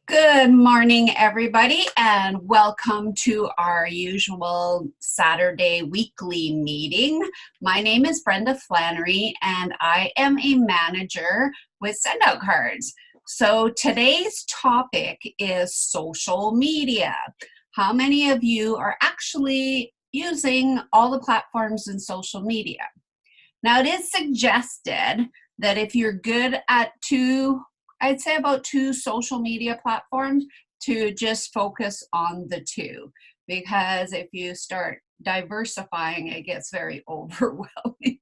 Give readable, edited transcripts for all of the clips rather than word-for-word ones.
Good morning, everybody, and welcome to our usual Saturday weekly meeting. My name is Brenda Flannery, and I am a manager with Sendout Cards. So today's topic is social media. How many of you are actually using all the platforms in social media? Now, it is suggested that if you're good at I'd say about two social media platforms, to just focus on the two. Because if you start diversifying, it gets very overwhelming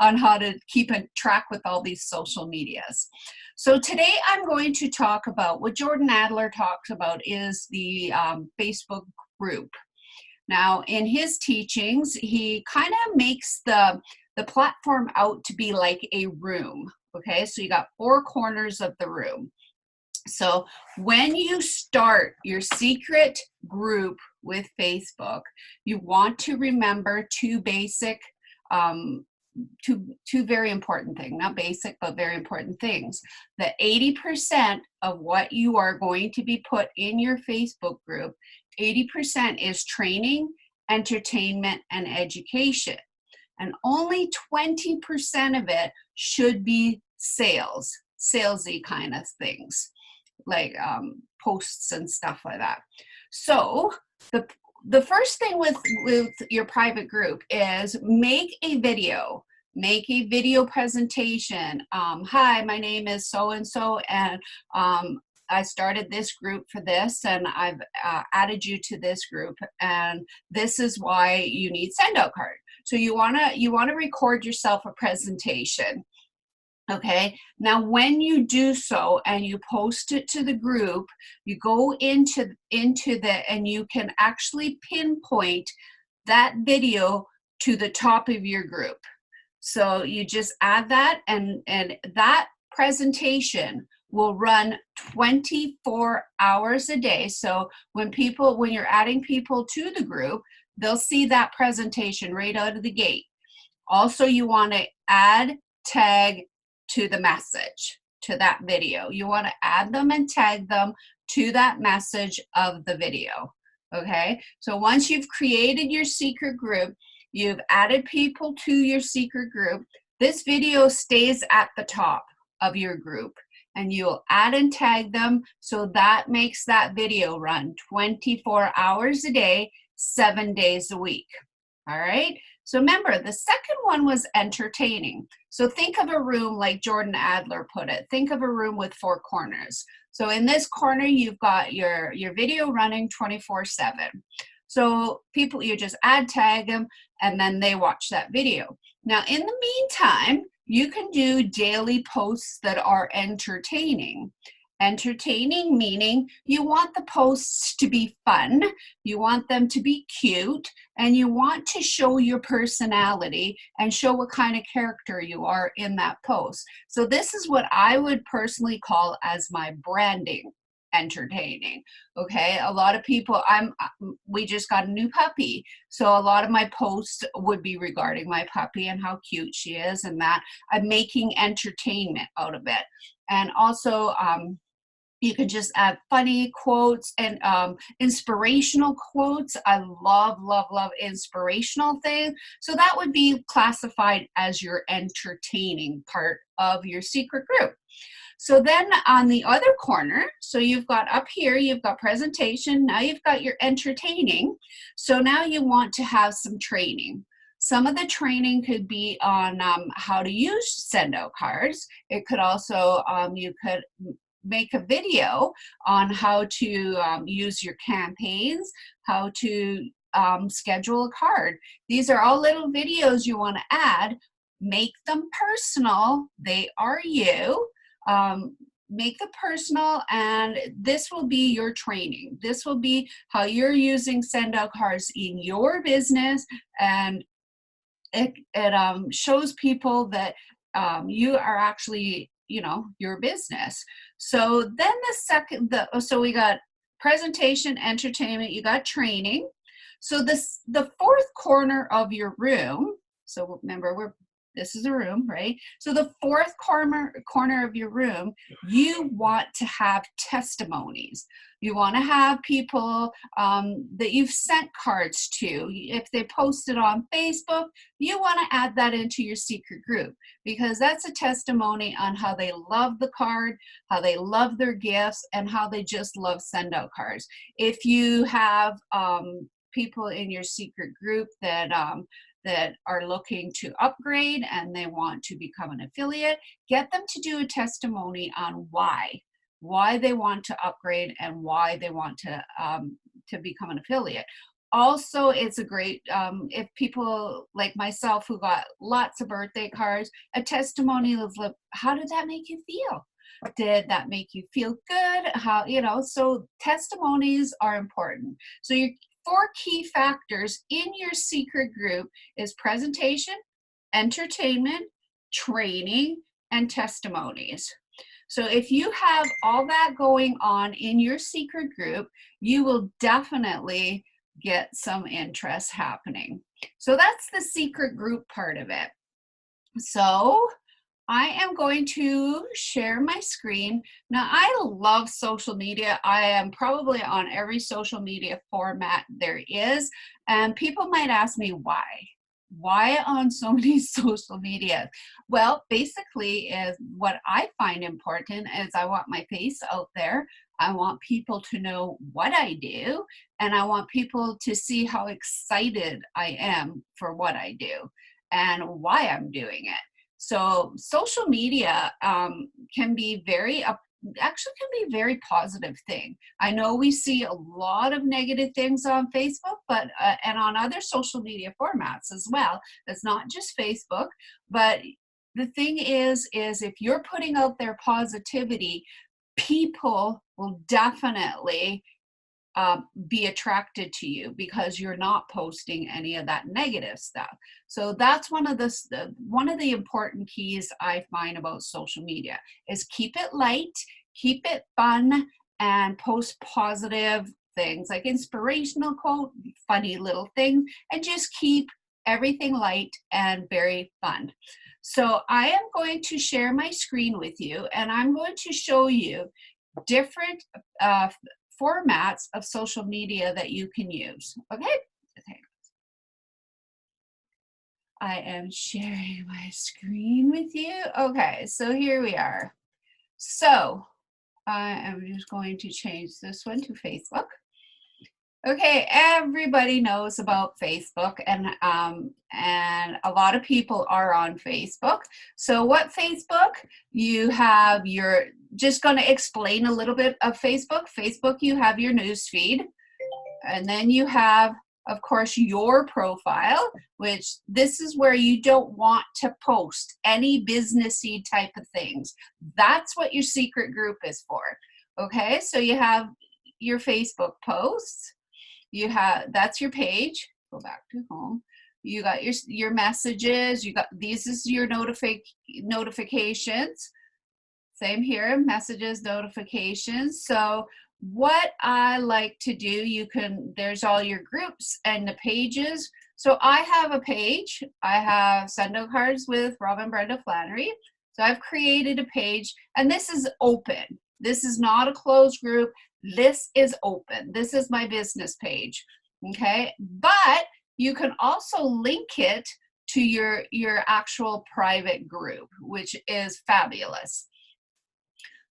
on how to keep in track with all these social medias. So today I'm going to talk about what Jordan Adler talks about is the Facebook group. Now, in his teachings, he kind of makes the platform out to be like a room. Okay, so you got four corners of the room. So when you start your secret group with Facebook, you want to remember two basic, two very important things, not basic, but very important things. That 80% of what you are going to be put in your Facebook group, 80% is training, entertainment, and education. And only 20% of it should be salesy kind of things, like posts and stuff like that. So the first thing with your private group is make a video. Make a video presentation. Hi, my name is so-and-so, and I started this group for this, and I've added you to this group, and this is why you need Sendout Card. So you wanna record yourself a presentation. Okay, now when you do so and you post it to the group, you go into and you can actually pinpoint that video to the top of your group. So you just add that, and that presentation will run 24 hours a day. So when you're adding people to the group, they'll see that presentation right out of the gate. Also, you want to add tag to the message, to that video. You want to add them and tag them to that message of the video. Okay, so once you've created your secret group, you've added people to your secret group, this video stays at the top of your group, and you'll add and tag them, so that makes that video run 24 hours a day, 7 days a week. All right, so remember, the second one was entertaining. So think of a room like Jordan Adler put it. Think of a room with four corners. So in this corner, you've got your video running 24/7. So people, you just add, tag them, and then they watch that video. Now, in the meantime, you can do daily posts that are entertaining. Entertaining meaning you want the posts to be fun, you want them to be cute, and you want to show your personality and show what kind of character you are in that post. So this is what I would personally call as my branding. Entertaining. Okay, a lot of people, we just got a new puppy, so a lot of my posts would be regarding my puppy and how cute she is, and that I'm making entertainment out of it. And also you can just add funny quotes and inspirational quotes. I love, love, love inspirational things. So that would be classified as your entertaining part of your secret group. So then on the other corner, so you've got up here, you've got presentation, now you've got your entertaining. So now you want to have some training. Some of the training could be on how to use Sendout Cards. It could also, you could make a video on how to use your campaigns, how to schedule a card. These are all little videos you want to add. Make them personal. They are you. Make them personal, and this will be your training. This will be how you're using Sendout Cards in your business, and it shows people that you are actually, your business. So then so we got presentation, entertainment, you got training. So the fourth corner of your room, so remember this is a room, right? So the fourth corner of your room, you want to have testimonies. You want to have people that you've sent cards to. If they posted on Facebook, you want to add that into your secret group, because that's a testimony on how they love the card, how they love their gifts, and how they just love send out cards. If you have people in your secret group that are looking to upgrade and they want to become an affiliate, get them to do a testimony on why they want to upgrade and why they want to become an affiliate. Also, it's a great, if people like myself who got lots of birthday cards, a testimony of how did that make you feel? Did that make you feel good? How, so testimonies are important. So your 4 key factors in your secret group is presentation, entertainment, training, and testimonies. So if you have all that going on in your secret group, you will definitely get some interest happening. So that's the secret group part of it. So I am going to share my screen. Now, I love social media. I am probably on every social media format there is. And people might ask me why. Why on so many social media? Well, basically, is what I find important is I want my face out there. I want people to know what I do, and I want people to see how excited I am for what I do and why I'm doing it. So social media can be very positive thing. I know we see a lot of negative things on Facebook, but and on other social media formats as well. It's not just Facebook, but the thing is if you're putting out their positivity, people will definitely be attracted to you because you're not posting any of that negative stuff. So that's one of the important keys I find about social media is keep it light, keep it fun, and post positive things like inspirational quote, funny little things, and just keep everything light and very fun. So I am going to share my screen with you, and I'm going to show you different formats of social media that you can use. Okay. I am sharing my screen with you. Okay, so here we are. So I am just going to change this one to Facebook. Okay, everybody knows about Facebook, and a lot of people are on Facebook. So what Facebook? You have just going to explain a little bit of Facebook. Facebook, you have your news feed, and then you have, of course, your profile, which this is where you don't want to post any businessy type of things. That's what your secret group is for. Okay, so you have your Facebook posts. That's your page. Go back to home. You got your messages. This is your notifications. Same here, messages, notifications. So what I like to do, there's all your groups and the pages. So I have a page. I have Send Out Cards with Rob and Brenda Flannery. So I've created a page, and this is open. This is not a closed group. This is open. This is my business page, okay? But you can also link it to your actual private group, which is fabulous.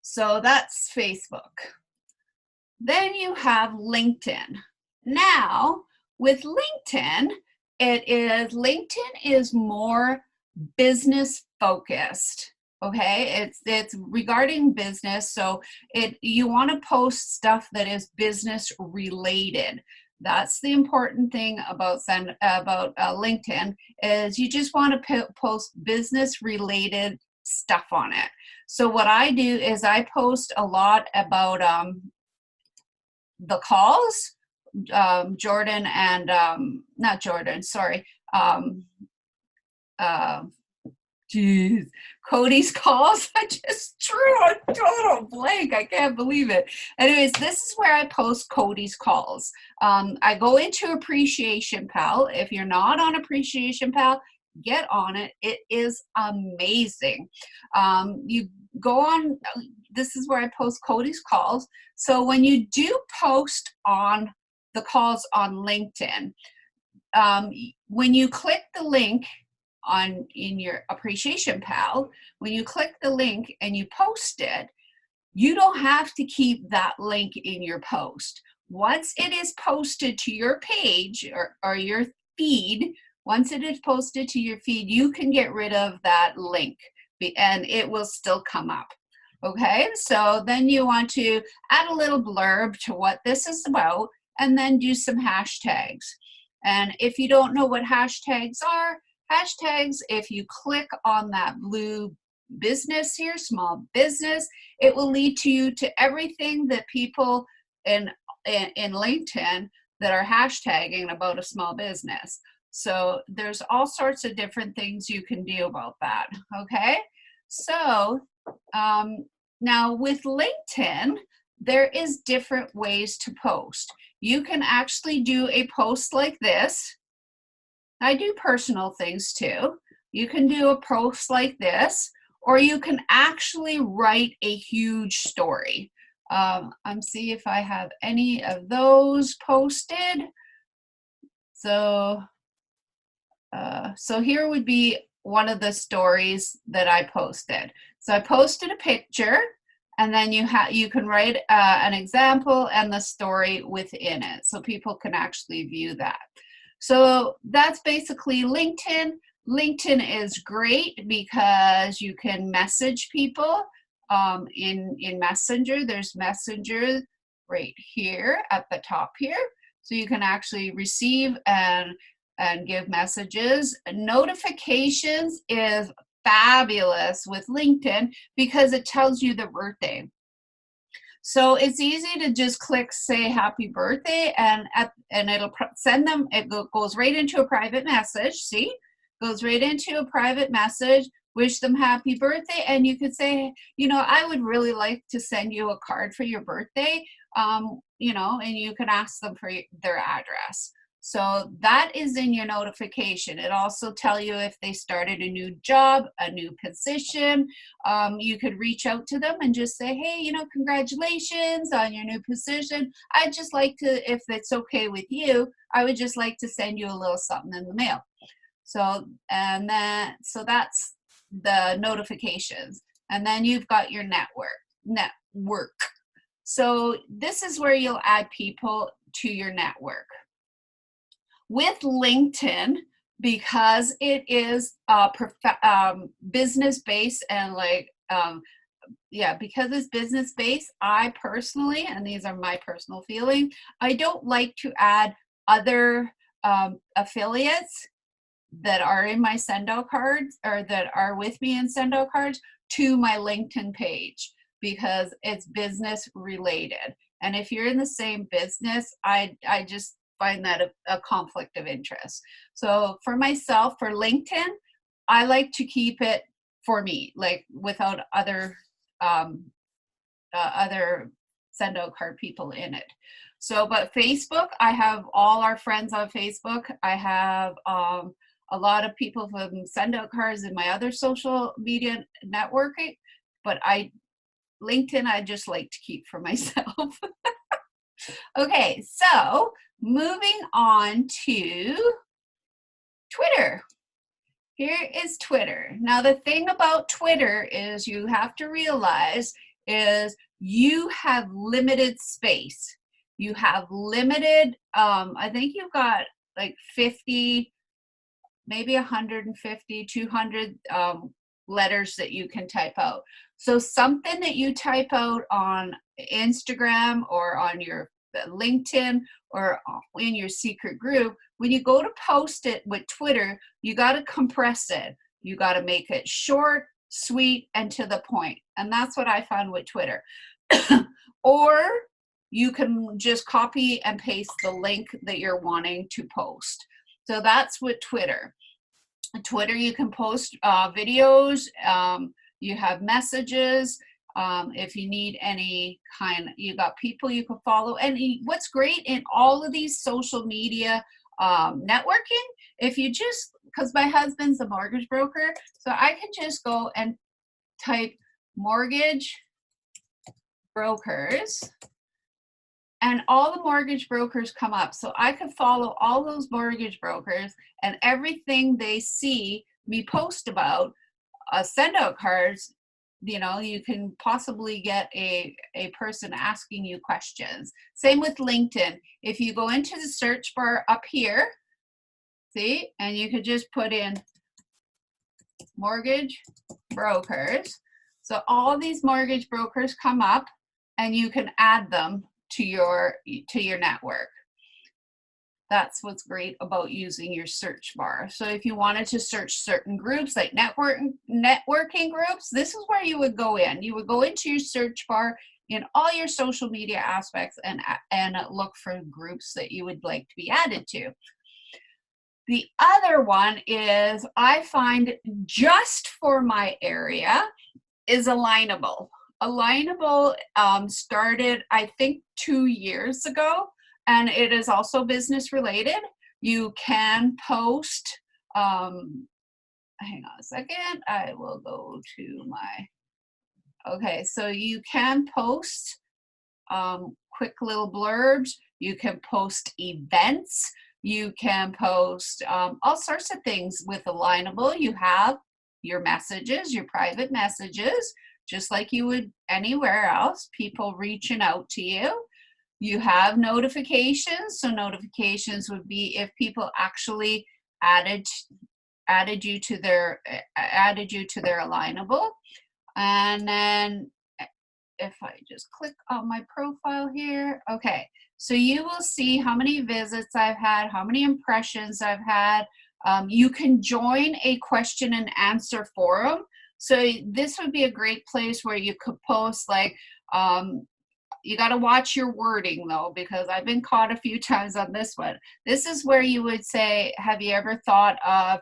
So that's Facebook. Then you have LinkedIn. Now, with LinkedIn, LinkedIn is more business focused. Okay, it's regarding business, so you want to post stuff that is business related. That's the important thing about LinkedIn is you just want to post business related stuff on it. So what I do is I post a lot about the calls, Jordan and not Jordan, sorry. Cody's calls. I just drew a total blank. I can't believe it. Anyways, this is where I post Cody's calls. I go into Appreciation Pal. If you're not on Appreciation Pal, get on it. It is amazing. You go on, this is where I post Cody's calls. So when you do post on the calls on LinkedIn, when you click the link in your Appreciation Pal, when you click the link and you post it, you don't have to keep that link in your post. Once it is posted to your page or your feed, once it is posted to your feed, you can get rid of that link and it will still come up. Okay, so then you want to add a little blurb to what this is about and then do some hashtags. And if you don't know what hashtags are, hashtags, if you click on that blue business here, small business, it will lead you to everything that people in LinkedIn that are hashtagging about a small business. So there's all sorts of different things you can do about that. Okay, so now with LinkedIn, there is different ways to post. You can actually do a post like this. I do personal things too. You can do a post like this, or you can actually write a huge story. I'm see if I have any of those posted. So, so here would be one of the stories that I posted. So I posted a picture, and then you can write an example and the story within it, so people can actually view that. So that's basically LinkedIn. LinkedIn is great because you can message people in Messenger. There's Messenger right here at the top here. So you can actually receive and give messages. Notifications is fabulous with LinkedIn because it tells you the birthday. So it's easy to just click say happy birthday and it'll send them, it goes right into a private message, see? Goes right into a private message, wish them happy birthday, and you could say, you know, I would really like to send you a card for your birthday, you know, and you can ask them for their address. So that is in your notification. It also tell you if they started a new job, a new position. You could reach out to them and just say, hey, you know, congratulations on your new position. I'd just like to, if it's okay with you, I would just like to send you a little something in the mail. So, and then, so that's the notifications. And then you've got your network. So this is where you'll add people to your network. With LinkedIn, because it is business-based and like, yeah, because it's business-based, I personally, and these are my personal feelings, I don't like to add other affiliates that are in my Sendo cards or that are with me in Sendo cards to my LinkedIn page because it's business related. And if you're in the same business, I just find that a conflict of interest. So for myself, for LinkedIn, I like to keep it for me, like without other other Sendo card people in it. So, but Facebook, I have all our friends on Facebook. I have a lot of people from Sendo cards in my other social media networking, but LinkedIn, I just like to keep for myself. Okay, so moving on to Twitter. Here is Twitter. Now, the thing about Twitter is you have to realize is you have limited space. You have limited, I think you've got like 50, maybe 150, 200 letters that you can type out. So something that you type out on Instagram or on your LinkedIn or in your secret group, when you go to post it with Twitter, you got to compress it. You got to make it short, sweet, and to the point. And that's what I found with Twitter. Or you can just copy and paste the link that you're wanting to post. So that's with Twitter. Twitter, you can post videos, you have messages. If you need any kind, you got people you can follow. And what's great in all of these social media networking, if you just because my husband's a mortgage broker, so I can just go and type mortgage brokers, and all the mortgage brokers come up. So I could follow all those mortgage brokers, and everything they see me post about, send out cards. You know, you can possibly get a person asking you questions. Same with LinkedIn. If you go into the search bar up here, see, and you could just put in mortgage brokers. So all these mortgage brokers come up, and you can add them to your network. That's what's great about using your search bar. So if you wanted to search certain groups like networking groups, this is where you would go in. You would go into your search bar in all your social media aspects and look for groups that you would like to be added to. The other one is, I find just for my area, is Alignable. Alignable started, I think, 2 years ago, and it is also business related. You can post, hang on a second, I will go to my, okay, so you can post quick little blurbs, you can post events, you can post all sorts of things with Alignable. You have your messages, your private messages, just like you would anywhere else, people reaching out to you. You have notifications, so notifications would be if people actually added you to their Alignable. And then if I just click on my profile here, okay, so you will see how many visits I've had, how many impressions I've had. You can join a question and answer forum. So this would be a great place where you could post, like, you got to watch your wording though, because I've been caught a few times on this one. This is where you would say, have you ever thought of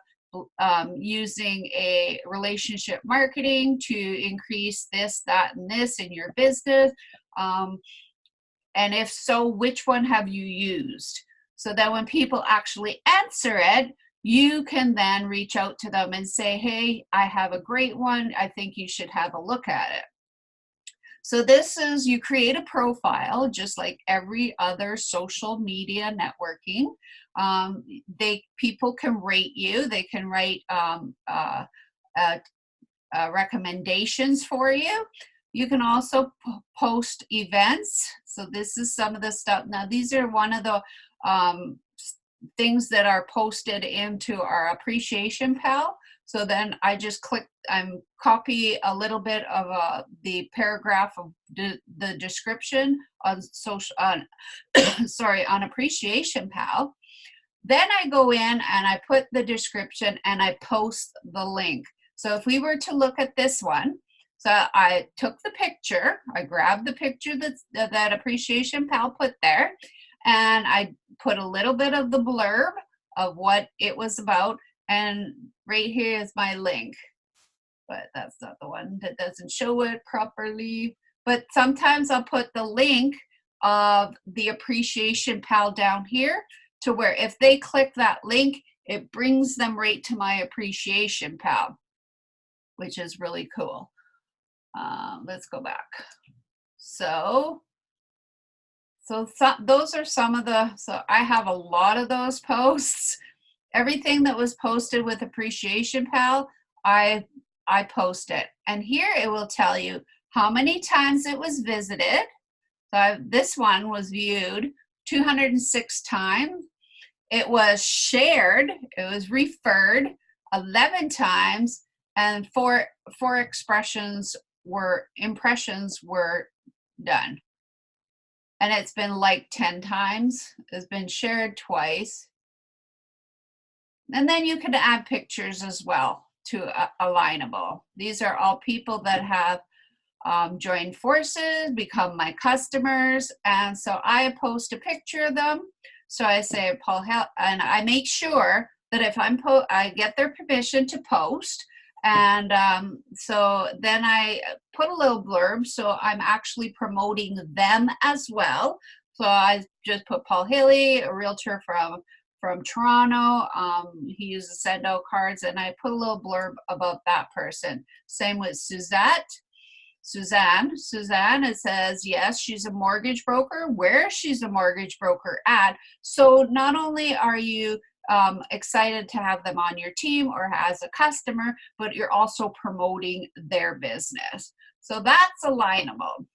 using a relationship marketing to increase this, that, and this in your business? And if so, which one have you used? So that when people actually answer it, you can then reach out to them and say, hey, I have a great one. I think you should have a look at it. So this is, you create a profile just like every other social media networking. People can rate you. They can write recommendations for you. You can also post events. So this is some of the stuff. Now these are one of the things that are posted into our Appreciation Pal. So then I just click, copy a little bit of the paragraph of the description on on Appreciation Pal. Then I go in and I put the description and I post the link. So if we were to look at this one, so I took the picture, I grabbed the picture that Appreciation Pal put there, and I put a little bit of the blurb of what it was about, and right here is my link. But that's not the one, that doesn't show it properly. But sometimes I'll put the link of the Appreciation Pal down here, to where if they click that link, it brings them right to my Appreciation Pal, which is really cool. Let's go back. So those are some of the, so I have a lot of those posts. Everything that was posted with Appreciation Pal, I post it. And here it will tell you how many times it was visited. So this one was viewed 206 times. It was shared, it was referred 11 times, and four impressions were done. And it's been liked 10 times, it's been shared twice. And then you can add pictures as well to Alignable. These are all people that have joined forces, become my customers, and so I post a picture of them. So I say, Paul, and I make sure that if I get their permission to post, and so then I put a little blurb, so I'm actually promoting them as well. So I just put Paul Haley, a realtor from from Toronto. He uses send out cards, and I put a little blurb about that person. Same with Suzanne, it says, yes, she's a mortgage broker. Where she's a mortgage broker at. So not only are you excited to have them on your team or as a customer, but you're also promoting their business. So that's alignable.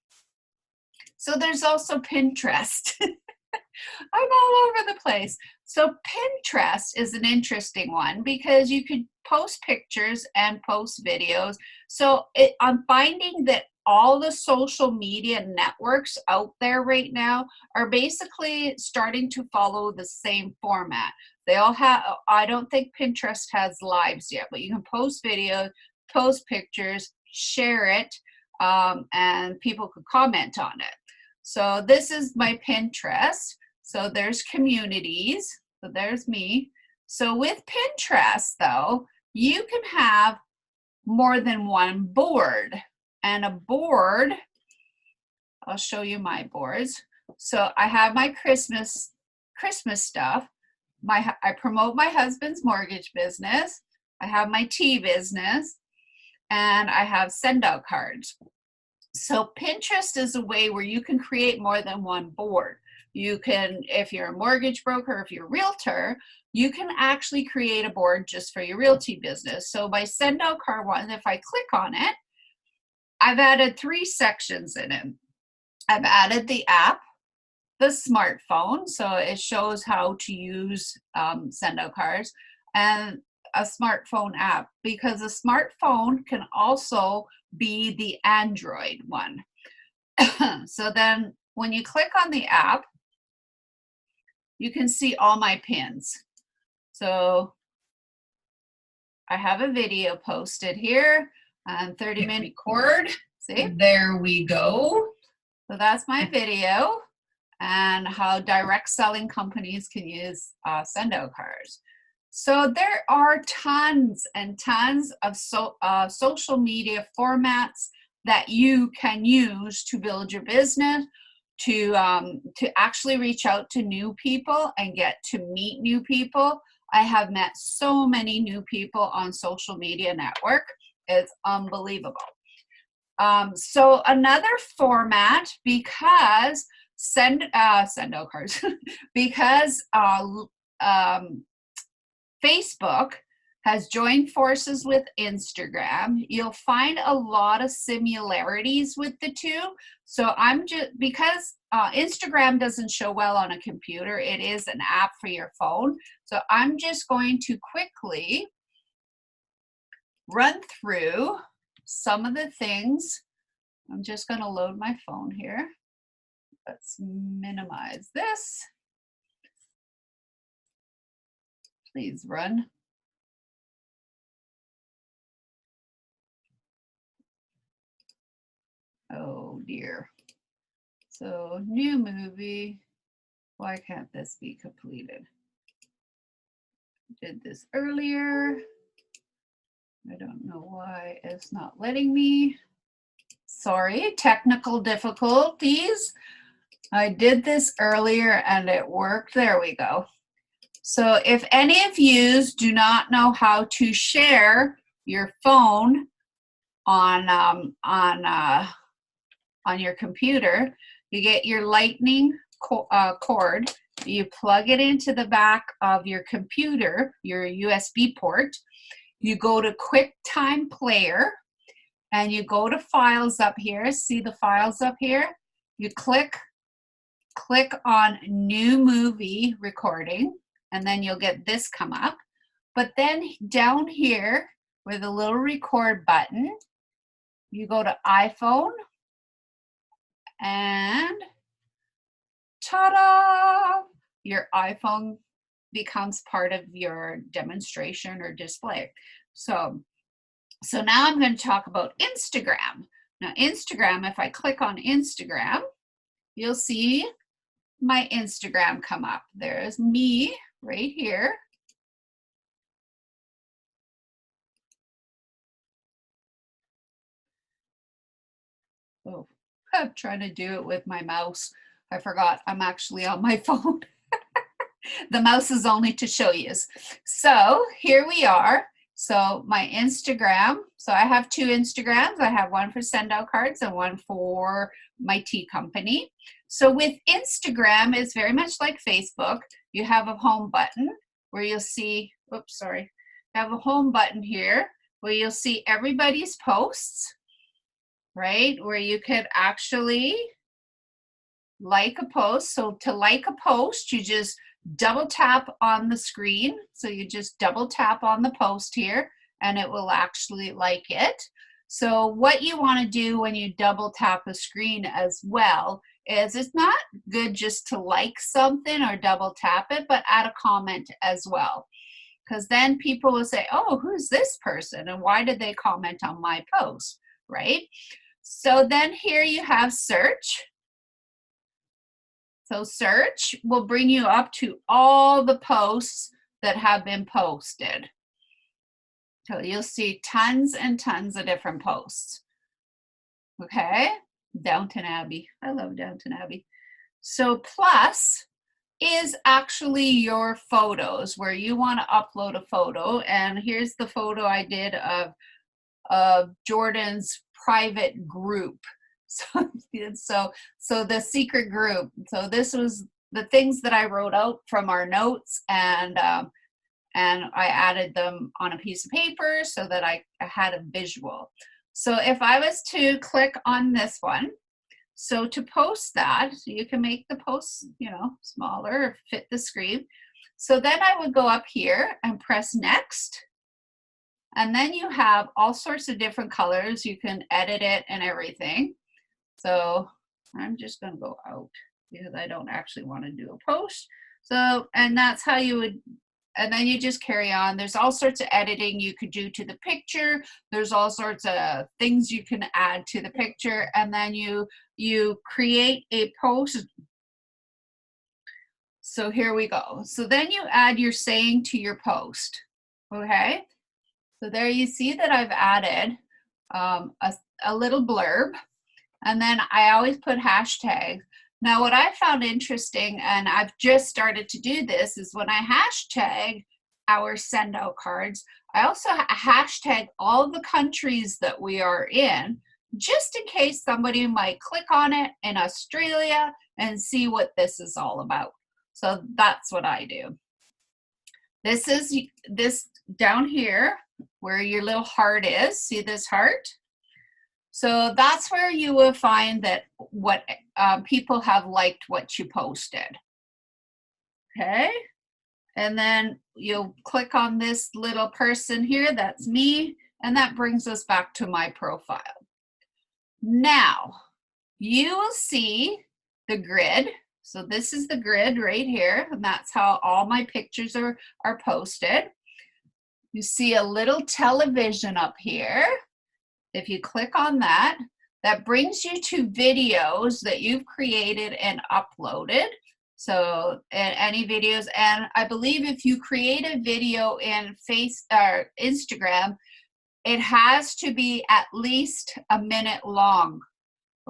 So there's also Pinterest. I'm all over the place. So Pinterest is an interesting one because you could post pictures and post videos. So I'm finding that all the social media networks out there right now are basically starting to follow the same format. They all have, I don't think Pinterest has lives yet, but you can post videos, post pictures, share it, and people could comment on it. So this is my Pinterest. So there's communities. So there's me. So with Pinterest, though, you can have more than one board. And a board, I'll show you my boards. So I have my Christmas stuff. I promote my husband's mortgage business. I have my tea business. And I have send out cards. So Pinterest is a way where you can create more than one board. You can, if you're a mortgage broker, if you're a realtor, you can actually create a board just for your realty business. So my send out card one, if I click on it, I've added 3 sections in it. I've added the app, the smartphone, so it shows how to use send out cards, and a smartphone app, because a smartphone can also be the Android one. So then when you click on the app, you can see all my pins. So I have a video posted here on 30-minute cord. See, there we go. So that's my video and how direct selling companies can use send out cards. So there are tons and tons of social media formats that you can use to build your business, to actually reach out to new people and get to meet new people. I have met so many new people on social media network. It's unbelievable. So another format, because send out cards, because Facebook has joined forces with Instagram. You'll find a lot of similarities with the two. So I'm just, because Instagram doesn't show well on a computer, it is an app for your phone. So I'm just going to quickly run through some of the things. I'm just going to load my phone here. Let's minimize this. Please run. Oh dear. So new movie. Why can't this be completed? Did this earlier. I don't know why it's not letting me. Sorry, technical difficulties. I did this earlier and it worked. There we go. So if any of you do not know how to share your phone on your computer, you get your lightning cord, you plug it into the back of your computer, your USB port, you go to QuickTime Player, and you go to files up here. See the files up here? You click on new movie recording, and then you'll get this come up. But then down here where the little record button, you go to iPhone, and ta-da! Your iPhone becomes part of your demonstration or display. So now I'm going to talk about Instagram. Now Instagram, if I click on Instagram, you'll see my Instagram come up. There's me right here. Oh, I'm trying to do it with my mouse. I forgot I'm actually on my phone. The mouse is only to show you. So here we are. So my Instagram, so I have two Instagrams. I have one for send out cards and one for my tea company. So with Instagram, it's very much like Facebook. You have a home button where you'll see, oops, sorry. You have a home button here where you'll see everybody's posts, right? Where you could actually like a post. So to like a post, you just double tap on the screen. So you just double tap on the post here and it will actually like it. So what you want to do when you double tap a screen as well is it's not good just to like something or double tap it, but add a comment as well. Because then people will say, oh, who's this person? And why did they comment on my post, right? So then here you have search. So search will bring you up to all the posts that have been posted. So you'll see tons and tons of different posts. Okay, Downton Abbey. I love Downton Abbey. So plus is actually your photos where you want to upload a photo. And here's the photo I did of Jordan's private group. So the secret group. So this was the things that I wrote out from our notes, and I added them on a piece of paper so that I had a visual. So if I was to click on this one, so to post that, so you can make the post, you know, smaller or fit the screen. So then I would go up here and press next. And then you have all sorts of different colors. You can edit it and everything. So I'm just going to go out because I don't actually want to do a post. So, and that's how you would, and then you just carry on. There's all sorts of editing you could do to the picture. There's all sorts of things you can add to the picture. And then you create a post. So here we go. So then you add your saying to your post. Okay. So there you see that I've added a little blurb. And then I always put hashtags. Now what I found interesting, and I've just started to do this, is when I hashtag our send out cards, I also hashtag all the countries that we are in, just in case somebody might click on it in Australia and see what this is all about. So that's what I do. This is this down here where your little heart is. See this heart? So that's where you will find that what people have liked what you posted. Okay. And then you'll click on this little person here. That's me. And that brings us back to my profile. Now you will see the grid. So this is the grid right here. And that's how all my pictures are posted. You see a little television up here. If you click on that, that brings you to videos that you've created and uploaded. So any videos, and I believe if you create a video in Instagram, it has to be at least a minute long.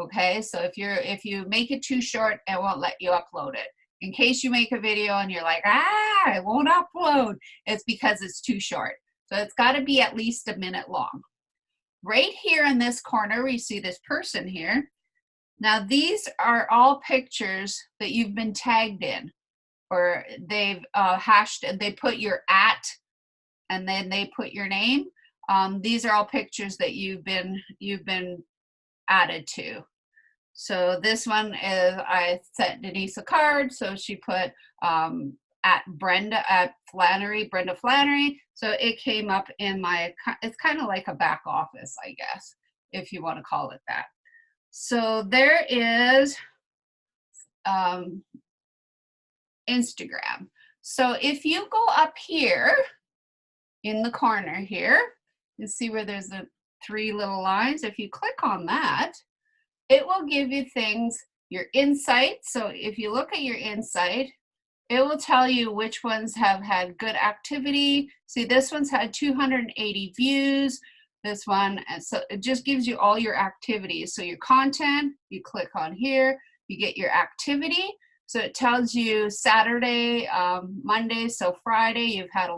Okay, so if you make it too short, it won't let you upload it. In case you make a video and you're like, it won't upload, it's because it's too short. So it's got to be at least a minute long. Right here in this corner, we see this person here. Now these are all pictures that you've been tagged in, or they've hashed, they put your @ and then they put your name. These are all pictures that you've been added to. So this one is, I sent Denise a card, so she put Brenda Flannery. So it came up in my, it's kind of like a back office, I guess, if you want to call it that. So there is Instagram. So if you go up here in the corner here, you see where there's the 3 little lines. If you click on that, it will give you things, your insights. So if you look at your insight, it will tell you which ones have had good activity. See, this one's had 280 views. This one, and so it just gives you all your activities. So your content, you click on here, you get your activity. So it tells you Saturday, Monday, so Friday, you had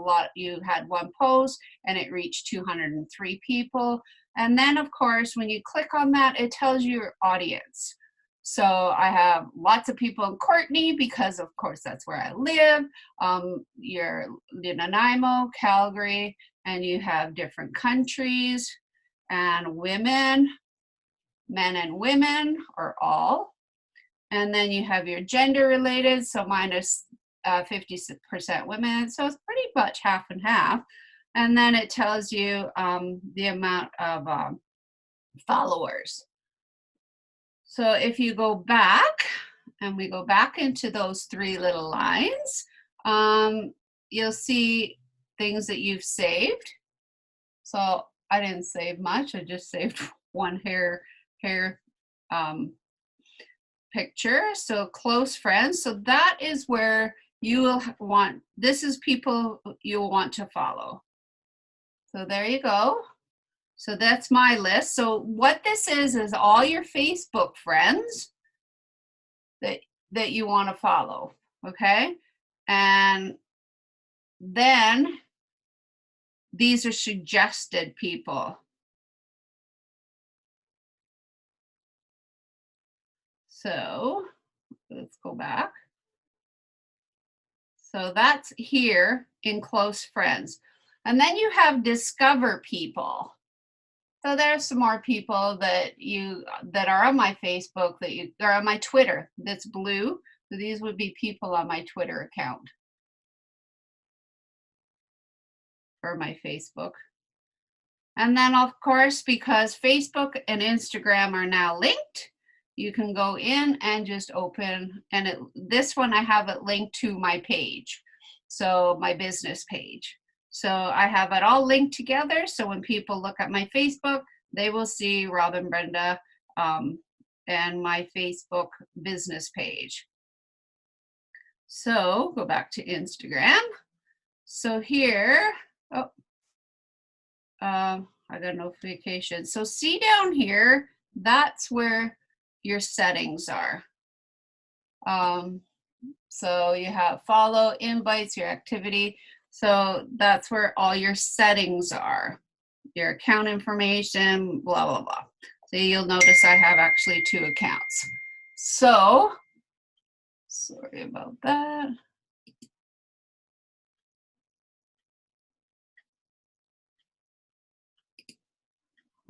one post and it reached 203 people. And then of course, when you click on that, it tells you your audience. So I have lots of people in Courtenay because of course that's where I live. You're in Nanaimo, Calgary, and you have different countries and women, men and women are all. And then you have your gender related, so minus 50% women, so it's pretty much half and half. And then it tells you the amount of followers. So if you go back, and we go back into those three little lines, you'll see things that you've saved. So I didn't save much, I just saved one hair picture. So close friends, so that is where you will want, this is people you will want to follow. So there you go. So that's my list. So what this is all your Facebook friends that you want to follow, okay? And then these are suggested people. So let's go back. So that's here in close friends. And then you have discover people. So there's some more people that are on my Facebook, that are on my Twitter, that's blue. So these would be people on my Twitter account or my Facebook. And then of course, because Facebook and Instagram are now linked, you can go in and just open, and this one I have it linked to my page, so my business page. So I have it all linked together, so when people look at my Facebook, they will see Robin Brenda and my Facebook business page. So go back to Instagram. So here, I got notification. So see down here, that's where your settings are. So you have follow, invites, your activity. So that's where all your settings are. Your account information, blah, blah, blah. So you'll notice I have actually 2 accounts. So, sorry about that.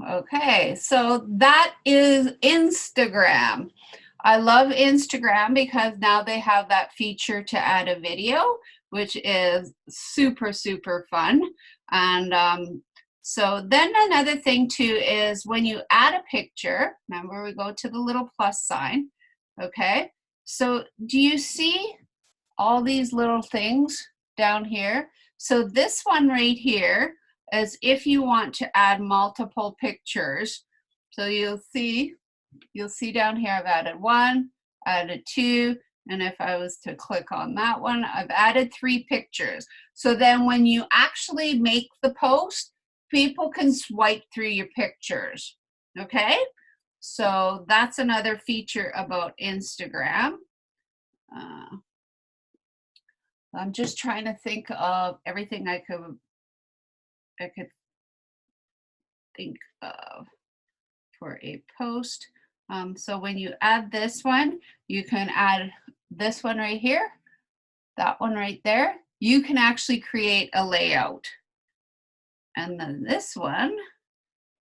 Okay, so that is Instagram. I love Instagram because now they have that feature to add a video, which is super, super fun. And so then another thing too is when you add a picture, remember we go to the little plus sign, okay? So do you see all these little things down here? So this one right here is if you want to add multiple pictures. So you'll see down here I've added 1, added 2, and if I was to click on that one, I've added 3 pictures. So then when you actually make the post, people can swipe through your pictures, okay? So that's another feature about Instagram. I'm just trying to think of everything I could think of for a post. So when you add this one, you can add this one right here, that one right there. You can actually create a layout. And then this one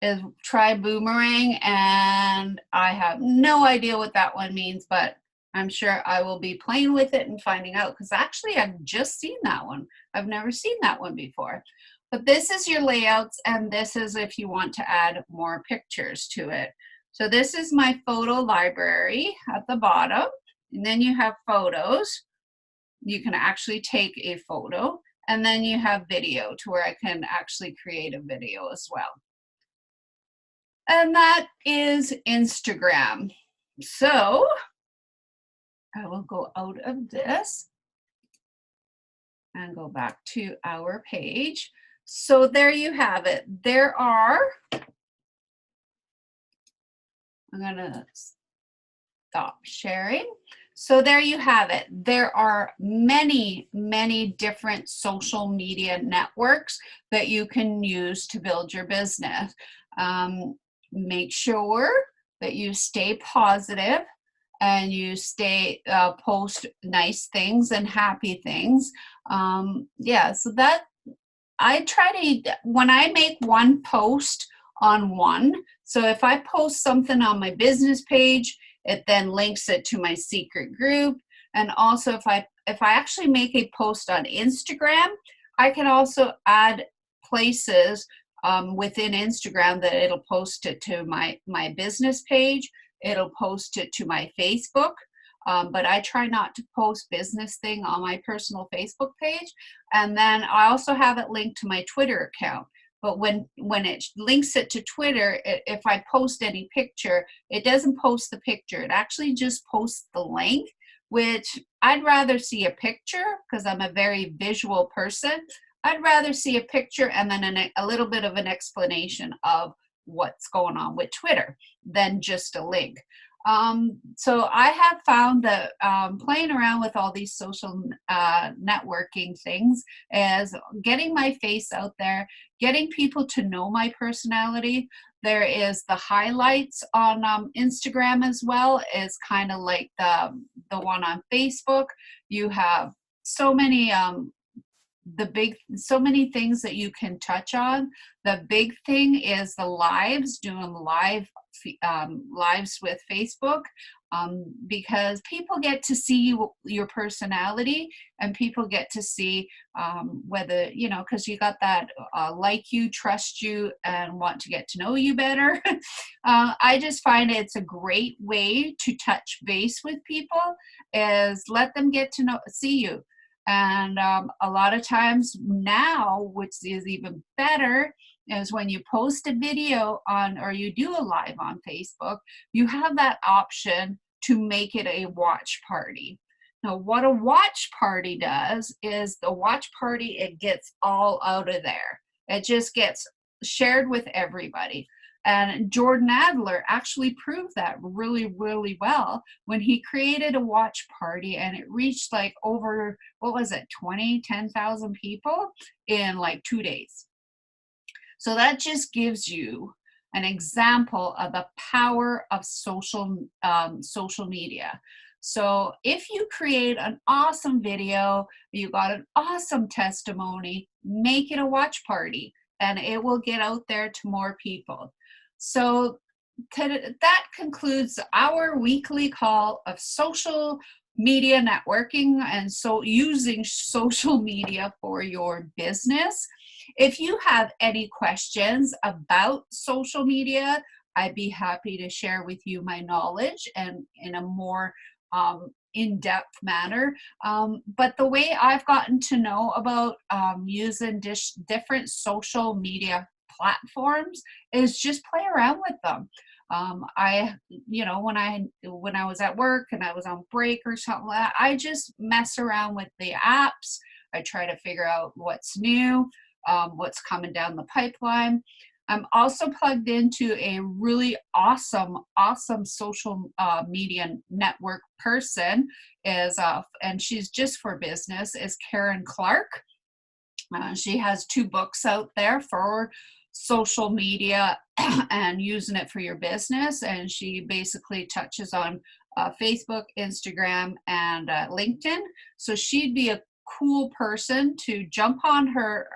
is try boomerang, and I have no idea what that one means, but I'm sure I will be playing with it and finding out, because actually I've just seen that one. I've never seen that one before. But this is your layouts, and this is if you want to add more pictures to it. So this is my photo library at the bottom, and then you have photos. You can actually take a photo, and then you have video to where I can actually create a video as well. And that is Instagram. So I will go out of this and go back to our page. So there you have it. There are, I'm gonna stop sharing. So there you have it. There are many, many different social media networks that you can use to build your business. Make sure that you stay positive and you stay post nice things and happy things. Yeah, so that I try to, when I make one post on one, so if I post something on my business page, it then links it to my secret group. And also if I actually make a post on Instagram, I can also add places within Instagram that it'll post it to my business page. It'll post it to my Facebook. But I try not to post business thing on my personal Facebook page. And then I also have it linked to my Twitter account. But when it links it to Twitter, if I post any picture, it doesn't post the picture. It actually just posts the link, which I'd rather see a picture because I'm a very visual person. I'd rather see a picture and then a little bit of an explanation of what's going on with Twitter than just a link. So I have found that playing around with all these social networking things is getting my face out there, getting people to know my personality. There is the highlights on Instagram as well, is kind of like the one on Facebook. You have so many so many things that you can touch on. The big thing is the lives, doing lives with Facebook, because people get to see your personality, and people get to see whether, because you got that like you, trust you, and want to get to know you better. I just find it's a great way to touch base with people, is let them get to see you. And a lot of times now, which is even better, is when you post a video on, or you do a live on Facebook, you have that option to make it a watch party. Now, what a watch party does is the watch party, it gets all out of there. It just gets shared with everybody. And Jordan Adler actually proved that really, really well when he created a watch party, and it reached like over, what was it, 10,000 people in like 2 days. So that just gives you an example of the power of social media. So if you create an awesome video, you got an awesome testimony, make it a watch party, and it will get out there to more people. So that concludes our weekly call of social media networking, and so using social media for your business. If you have any questions about social media, I'd be happy to share with you my knowledge and in a more in-depth manner. But the way I've gotten to know about using different social media platforms is just play around with them. When I was at work and I was on break or something like that, I just mess around with the apps. I try to figure out what's new, what's coming down the pipeline. I'm also plugged into a really awesome social media network person, and she's just for business, is Karen Clark. She has 2 books out there for social media and using it for your business, and she basically touches on Facebook, Instagram, and LinkedIn. So she'd be a cool person to jump on her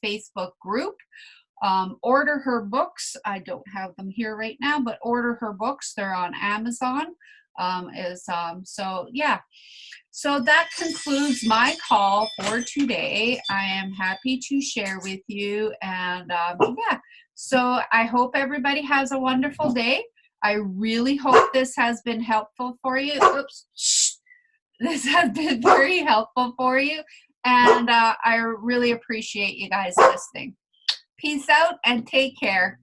Facebook group. Order her books. I don't have them here right now, but order her books. They're on Amazon. So yeah. So that concludes my call for today. I am happy to share with you, and yeah. So I hope everybody has a wonderful day. I really hope this has been helpful for you. Oops. Shh. This has been very helpful for you, and I really appreciate you guys listening. Peace out and take care.